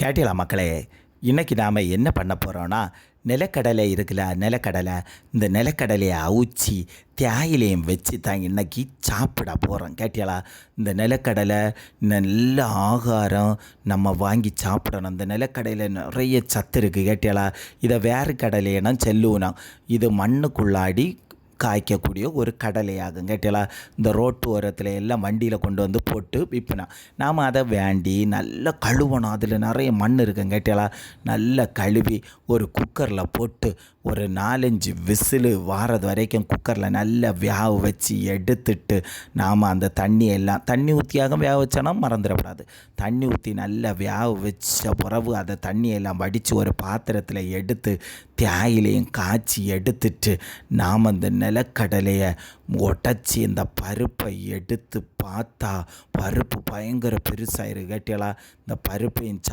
கேட்டீங்களா மக்களே? இன்னைக்கு நாம் என்ன பண்ண போகிறோன்னா, நிலக்கடலை இருக்குல்ல, நிலக்கடலை. இந்த நிலக்கடலையை அவிச்சி தேயிலையும் வச்சு தான் இன்னைக்கு சாப்பிட போகிறோம். கேட்டீங்களா? இந்த நிலக்கடலை நல்ல ஆகாரம், நம்ம வாங்கி சாப்பிடணும். இந்த நிலக்கடையில் நிறைய சத்து இருக்குது. கேட்டீங்களா? இதை வேறு கடலையினா செல்லுவோம். இது மண்ணுக்குள்ளாடி காய்க்கக்கூடிய ஒரு கடலையாகும். கேட்டீங்களா? இந்த ரோட்டு ஓரத்தில் எல்லாம் வண்டியில் கொண்டு வந்து போட்டு விற்பினோம். நாம் அதை வேண்டி நல்லா கழுவணும். அதில் நிறைய மண் இருக்குங்க. கேட்டீங்களா? நல்லா கழுவி ஒரு குக்கரில் போட்டு ஒரு 4-5 விசிலு வாரது வரைக்கும் குக்கரில் நல்லா வேக வச்சு எடுத்துட்டு நாம் அந்த தண்ணி ஊற்றியாக வேக வச்சோன்னா மறந்துடக்கூடாது. தண்ணி ஊற்றி நல்லா வேக வச்ச பிறகு அதை தண்ணியெல்லாம் வடித்து ஒரு பாத்திரத்தில் எடுத்து தேயிலையும் காய்ச்சி எடுத்துட்டு நாம் அந்த நிலக்கடலையை உடச்சி இந்த பருப்பை எடுத்து பார்த்தா பருப்பு பயங்கர பெருசாயிருக்கு. கேட்டீங்களா? இந்த பருப்பையும்